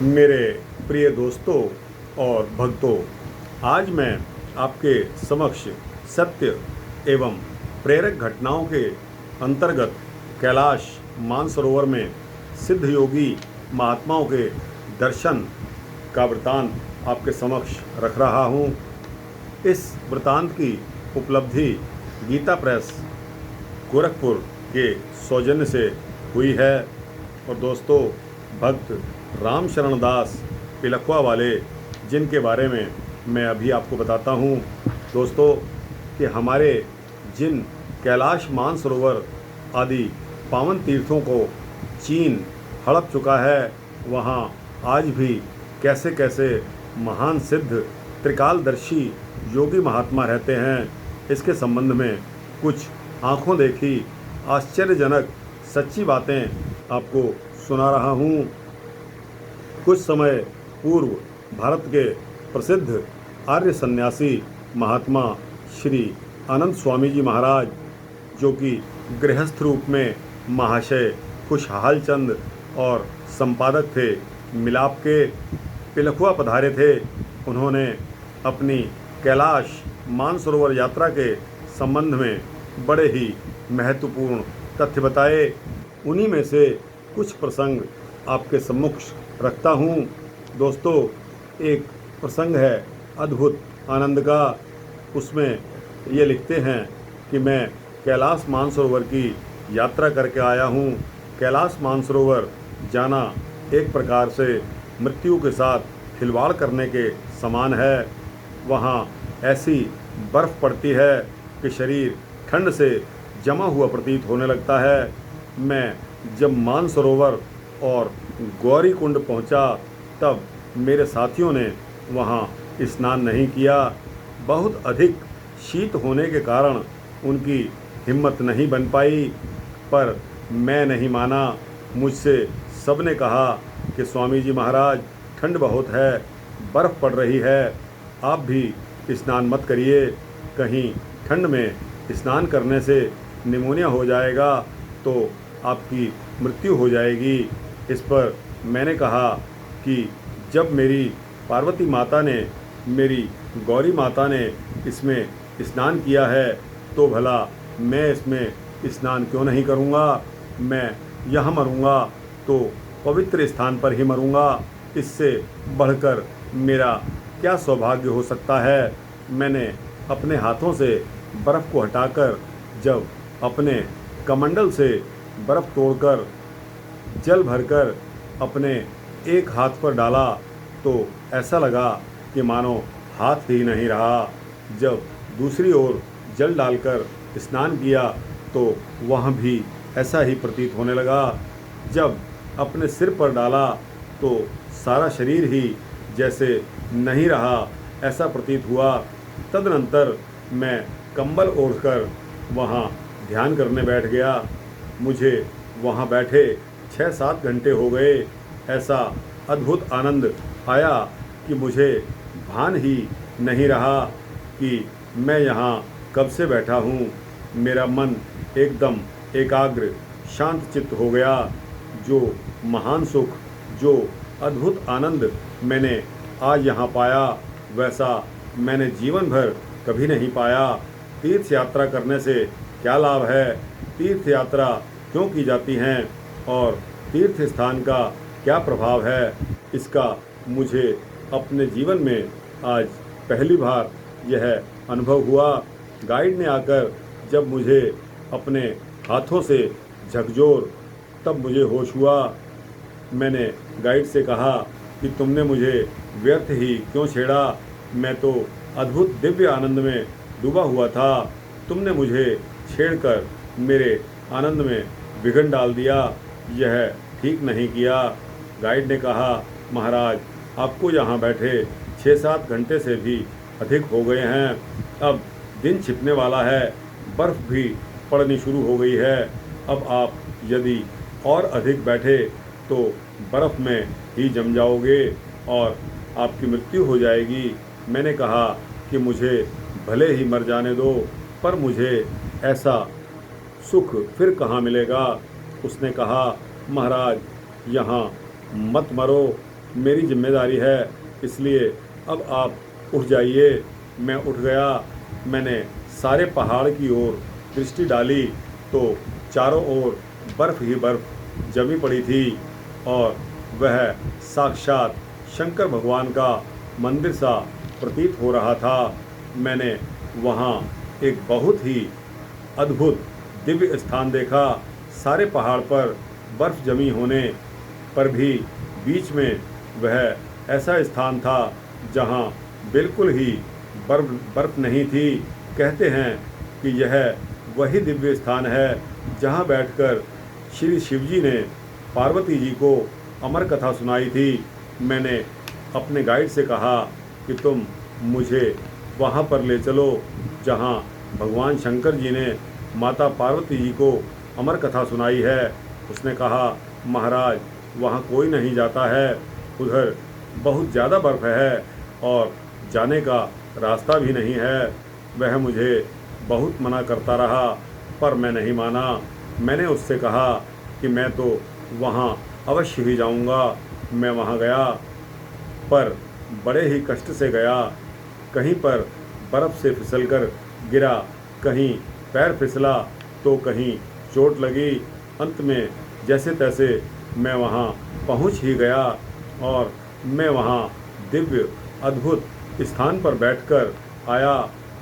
मेरे प्रिय दोस्तों और भक्तों, आज मैं आपके समक्ष सत्य एवं प्रेरक घटनाओं के अंतर्गत कैलाश मानसरोवर में सिद्ध योगी महात्माओं के दर्शन का वृतांत आपके समक्ष रख रहा हूँ। इस वृतांत की उपलब्धि गीता प्रेस गोरखपुर के सौजन्य से हुई है और दोस्तों, भक्त राम शरण दास पिलखवा वाले, जिनके बारे में मैं अभी आपको बताता हूँ दोस्तों, कि हमारे जिन कैलाश मानसरोवर आदि पावन तीर्थों को चीन हड़प चुका है, वहाँ आज भी कैसे कैसे महान सिद्ध त्रिकालदर्शी योगी महात्मा रहते हैं, इसके संबंध में कुछ आँखों देखी आश्चर्यजनक सच्ची बातें आपको सुना रहा हूँ। कुछ समय पूर्व भारत के प्रसिद्ध आर्य सन्यासी महात्मा श्री अनंत स्वामी जी महाराज, जो कि गृहस्थ रूप में महाशय खुशहाल चंद और संपादक थे, मिलाप के पिलखवा पधारे थे। उन्होंने अपनी कैलाश मानसरोवर यात्रा के संबंध में बड़े ही महत्वपूर्ण तथ्य बताए। उन्हीं में से कुछ प्रसंग आपके सम्मुख रखता हूँ। दोस्तों, एक प्रसंग है अद्भुत आनंद का। उसमें ये लिखते हैं कि मैं कैलाश मानसरोवर की यात्रा करके आया हूँ। कैलाश मानसरोवर जाना एक प्रकार से मृत्यु के साथ खिलवाड़ करने के समान है। वहाँ ऐसी बर्फ़ पड़ती है कि शरीर ठंड से जमा हुआ प्रतीत होने लगता है। मैं जब मानसरोवर और गौरी कुंड पहुंचा, तब मेरे साथियों ने वहां स्नान नहीं किया। बहुत अधिक शीत होने के कारण उनकी हिम्मत नहीं बन पाई, पर मैं नहीं माना। मुझसे सबने कहा कि स्वामी जी महाराज, ठंड बहुत है, बर्फ़ पड़ रही है, आप भी स्नान मत करिए, कहीं ठंड में स्नान करने से निमोनिया हो जाएगा तो आपकी मृत्यु हो जाएगी। इस पर मैंने कहा कि जब मेरी पार्वती माता ने, मेरी गौरी माता ने इसमें स्नान किया है, तो भला मैं इसमें स्नान क्यों नहीं करूँगा। मैं यहाँ मरूँगा तो पवित्र स्थान पर ही मरूँगा, इससे बढ़कर मेरा क्या सौभाग्य हो सकता है। मैंने अपने हाथों से बर्फ़ को हटाकर जब अपने कमंडल से बर्फ़ तोड़कर जल भरकर अपने एक हाथ पर डाला, तो ऐसा लगा कि मानो हाथ ही नहीं रहा। जब दूसरी ओर जल डालकर स्नान किया तो वहाँ भी ऐसा ही प्रतीत होने लगा। जब अपने सिर पर डाला तो सारा शरीर ही जैसे नहीं रहा, ऐसा प्रतीत हुआ। तदनंतर मैं कंबल ओढ़कर वहाँ ध्यान करने बैठ गया। मुझे वहाँ बैठे 6-7 घंटे हो गए। ऐसा अद्भुत आनंद आया कि मुझे भान ही नहीं रहा कि मैं यहाँ कब से बैठा हूँ। मेरा मन एकदम एकाग्र शांत चित्त हो गया। जो महान सुख, जो अद्भुत आनंद मैंने आज यहाँ पाया, वैसा मैंने जीवन भर कभी नहीं पाया। तीर्थ यात्रा करने से क्या लाभ है, तीर्थ यात्रा क्यों की जाती हैं और तीर्थ स्थान का क्या प्रभाव है, इसका मुझे अपने जीवन में आज पहली बार यह अनुभव हुआ। गाइड ने आकर जब मुझे अपने हाथों से झकझोर, तब मुझे होश हुआ। मैंने गाइड से कहा कि तुमने मुझे व्यर्थ ही क्यों छेड़ा, मैं तो अद्भुत दिव्य आनंद में डूबा हुआ था। तुमने मुझे छेड़कर मेरे आनंद में विघन डाल दिया, यह ठीक नहीं किया। गाइड ने कहा, महाराज, आपको यहाँ बैठे 6-7 घंटे से भी अधिक हो गए हैं। अब दिन छिपने वाला है, बर्फ़ भी पड़नी शुरू हो गई है। अब आप यदि और अधिक बैठे तो बर्फ़ में ही जम जाओगे और आपकी मृत्यु हो जाएगी। मैंने कहा कि मुझे भले ही मर जाने दो, पर मुझे ऐसा सुख फिर कहाँ मिलेगा। उसने कहा, महाराज, यहाँ मत मरो, मेरी जिम्मेदारी है, इसलिए अब आप उठ जाइए। मैं उठ गया। मैंने सारे पहाड़ की ओर दृष्टि डाली तो चारों ओर बर्फ़ ही बर्फ़ जमी पड़ी थी और वह साक्षात शंकर भगवान का मंदिर सा प्रतीत हो रहा था। मैंने वहाँ एक बहुत ही अद्भुत दिव्य स्थान देखा। सारे पहाड़ पर बर्फ़ जमी होने पर भी बीच में वह ऐसा स्थान था जहाँ बिल्कुल ही बर्फ़ नहीं थी। कहते हैं कि यह वही दिव्य स्थान है जहाँ बैठकर श्री शिवजी ने पार्वती जी को अमर कथा सुनाई थी। मैंने अपने गाइड से कहा कि तुम मुझे वहाँ पर ले चलो जहाँ भगवान शंकर जी ने माता पार्वती जी को अमर कथा सुनाई है। उसने कहा, महाराज वहाँ कोई नहीं जाता है, उधर बहुत ज़्यादा बर्फ़ है और जाने का रास्ता भी नहीं है। वह मुझे बहुत मना करता रहा पर मैं नहीं माना। मैंने उससे कहा कि मैं तो वहाँ अवश्य ही जाऊँगा। मैं वहाँ गया पर बड़े ही कष्ट से गया। कहीं पर बर्फ़ से फिसलकर गिरा, कहीं पैर फिसला तो कहीं चोट लगी। अंत में जैसे तैसे मैं वहाँ पहुँच ही गया और मैं वहाँ दिव्य अद्भुत स्थान पर बैठकर आया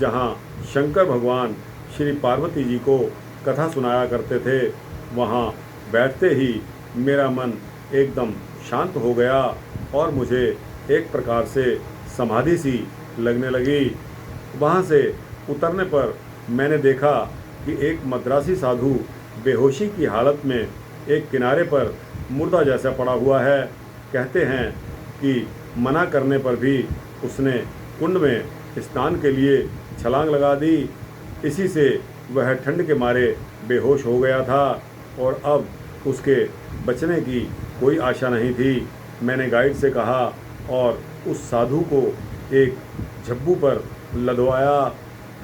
जहाँ शंकर भगवान श्री पार्वती जी को कथा सुनाया करते थे। वहाँ बैठते ही मेरा मन एकदम शांत हो गया और मुझे एक प्रकार से समाधि सी लगने लगी। वहाँ से उतरने पर मैंने देखा कि एक मद्रासी साधु बेहोशी की हालत में एक किनारे पर मुर्दा जैसा पड़ा हुआ है। कहते हैं कि मना करने पर भी उसने कुंड में स्नान के लिए छलांग लगा दी। इसी से वह ठंड के मारे बेहोश हो गया था और अब उसके बचने की कोई आशा नहीं थी। मैंने गाइड से कहा और उस साधु को एक झब्बू पर लदवाया।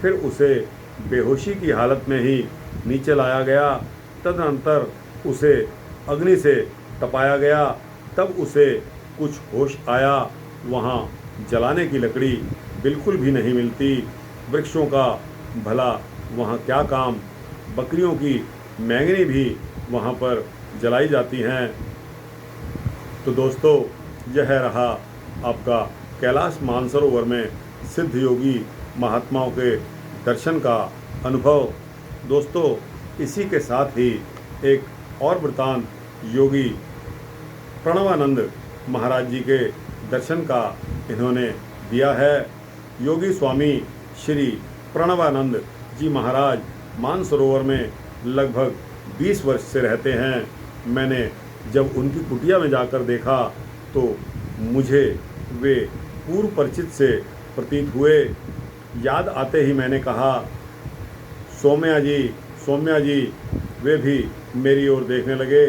फिर उसे बेहोशी की हालत में ही नीचे लाया गया। तदनंतर उसे अग्नि से तपाया गया। तब उसे कुछ होश आया। वहाँ जलाने की लकड़ी बिल्कुल भी नहीं मिलती। वृक्षों का भला वहाँ क्या काम, बकरियों की मैंगनी भी वहाँ पर जलाई जाती हैं। तो दोस्तों, यह रहा आपका कैलाश मानसरोवर में सिद्ध योगी महात्माओं के दर्शन का अनुभव। दोस्तों, इसी के साथ ही एक और वृतांत योगी प्रणवानंद महाराज जी के दर्शन का इन्होंने दिया है। योगी स्वामी श्री प्रणवानंद जी महाराज मानसरोवर में लगभग 20 वर्ष से रहते हैं। मैंने जब उनकी कुटिया में जाकर देखा तो मुझे वे पूर्व परिचित से प्रतीत हुए। याद आते ही मैंने कहा, सौम्या जी। वे भी मेरी ओर देखने लगे।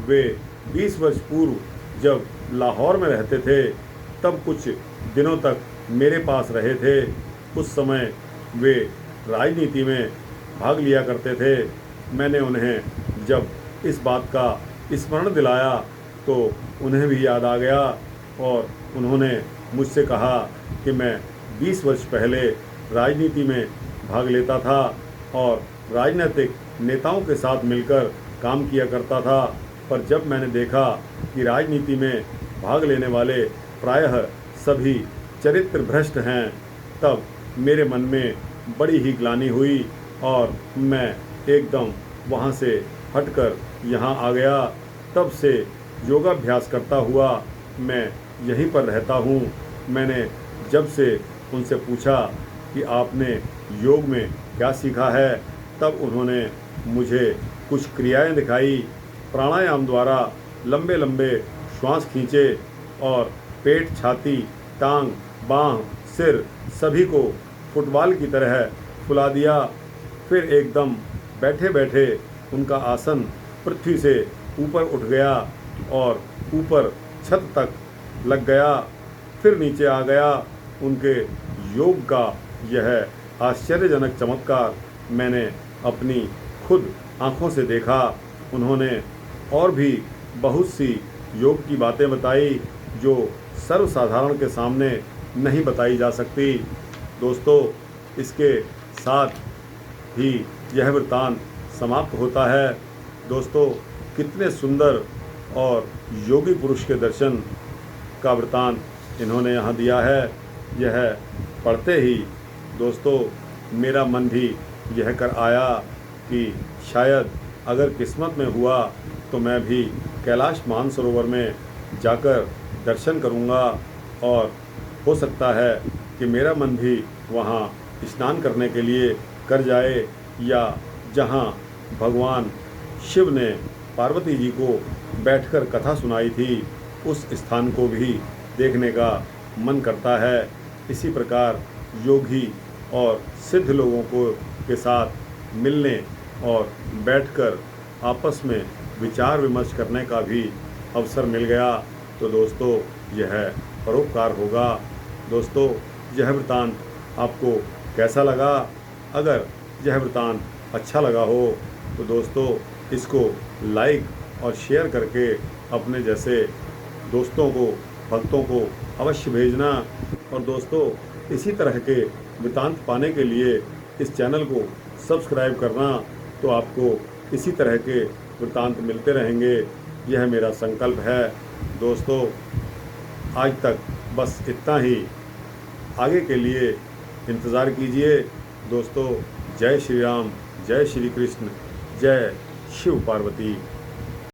वे 20 वर्ष पूर्व जब लाहौर में रहते थे तब कुछ दिनों तक मेरे पास रहे थे। उस समय वे राजनीति में भाग लिया करते थे। मैंने उन्हें जब इस बात का स्मरण दिलाया तो उन्हें भी याद आ गया और उन्होंने मुझसे कहा कि मैं 20 वर्ष पहले राजनीति में भाग लेता था और राजनीतिक नेताओं के साथ मिलकर काम किया करता था। पर जब मैंने देखा कि राजनीति में भाग लेने वाले प्रायः सभी चरित्र भ्रष्ट हैं, तब मेरे मन में बड़ी ही ग्लानि हुई और मैं एकदम वहाँ से हटकर यहाँ आ गया। तब से योगाभ्यास करता हुआ मैं यहीं पर रहता हूँ। मैंने जब से उनसे पूछा कि आपने योग में क्या सीखा है, तब उन्होंने मुझे कुछ क्रियाएं दिखाई। प्राणायाम द्वारा लंबे लंबे श्वास खींचे और पेट, छाती, टांग, बाँह, सिर सभी को फुटबॉल की तरह फुला दिया। फिर एकदम बैठे बैठे उनका आसन पृथ्वी से ऊपर उठ गया और ऊपर छत तक लग गया। फिर नीचे आ गया। उनके योग का यह आश्चर्यजनक चमत्कार मैंने अपनी खुद आँखों से देखा। उन्होंने और भी बहुत सी योग की बातें बताई जो सर्वसाधारण के सामने नहीं बताई जा सकती। दोस्तों, इसके साथ ही यह वृत्तांत समाप्त होता है। दोस्तों, कितने सुंदर और योगी पुरुष के दर्शन का वृत्तांत इन्होंने यहाँ दिया है। यह पढ़ते ही दोस्तों मेरा मन भी यह कर आया कि शायद अगर किस्मत में हुआ तो मैं भी कैलाश मानसरोवर में जाकर दर्शन करूँगा और हो सकता है कि मेरा मन भी वहाँ स्नान करने के लिए कर जाए, या जहाँ भगवान शिव ने पार्वती जी को बैठकर कथा सुनाई थी उस स्थान को भी देखने का मन करता है। इसी प्रकार योगी और सिद्ध लोगों को के साथ मिलने और बैठकर आपस में विचार विमर्श करने का भी अवसर मिल गया तो दोस्तों यह परोपकार होगा। दोस्तों, यह वृत्तांत आपको कैसा लगा? अगर यह वृत्तांत अच्छा लगा हो तो दोस्तों इसको लाइक और शेयर करके अपने जैसे दोस्तों को, भक्तों को अवश्य भेजना। और दोस्तों, इसी तरह के वृत्तांत पाने के लिए इस चैनल को सब्सक्राइब करना, तो आपको इसी तरह के वृत्तांत मिलते रहेंगे। यह मेरा संकल्प है। दोस्तों, आज तक बस इतना ही। आगे के लिए इंतज़ार कीजिए। दोस्तों, जय श्री राम, जय श्री कृष्ण, जय शिव पार्वती।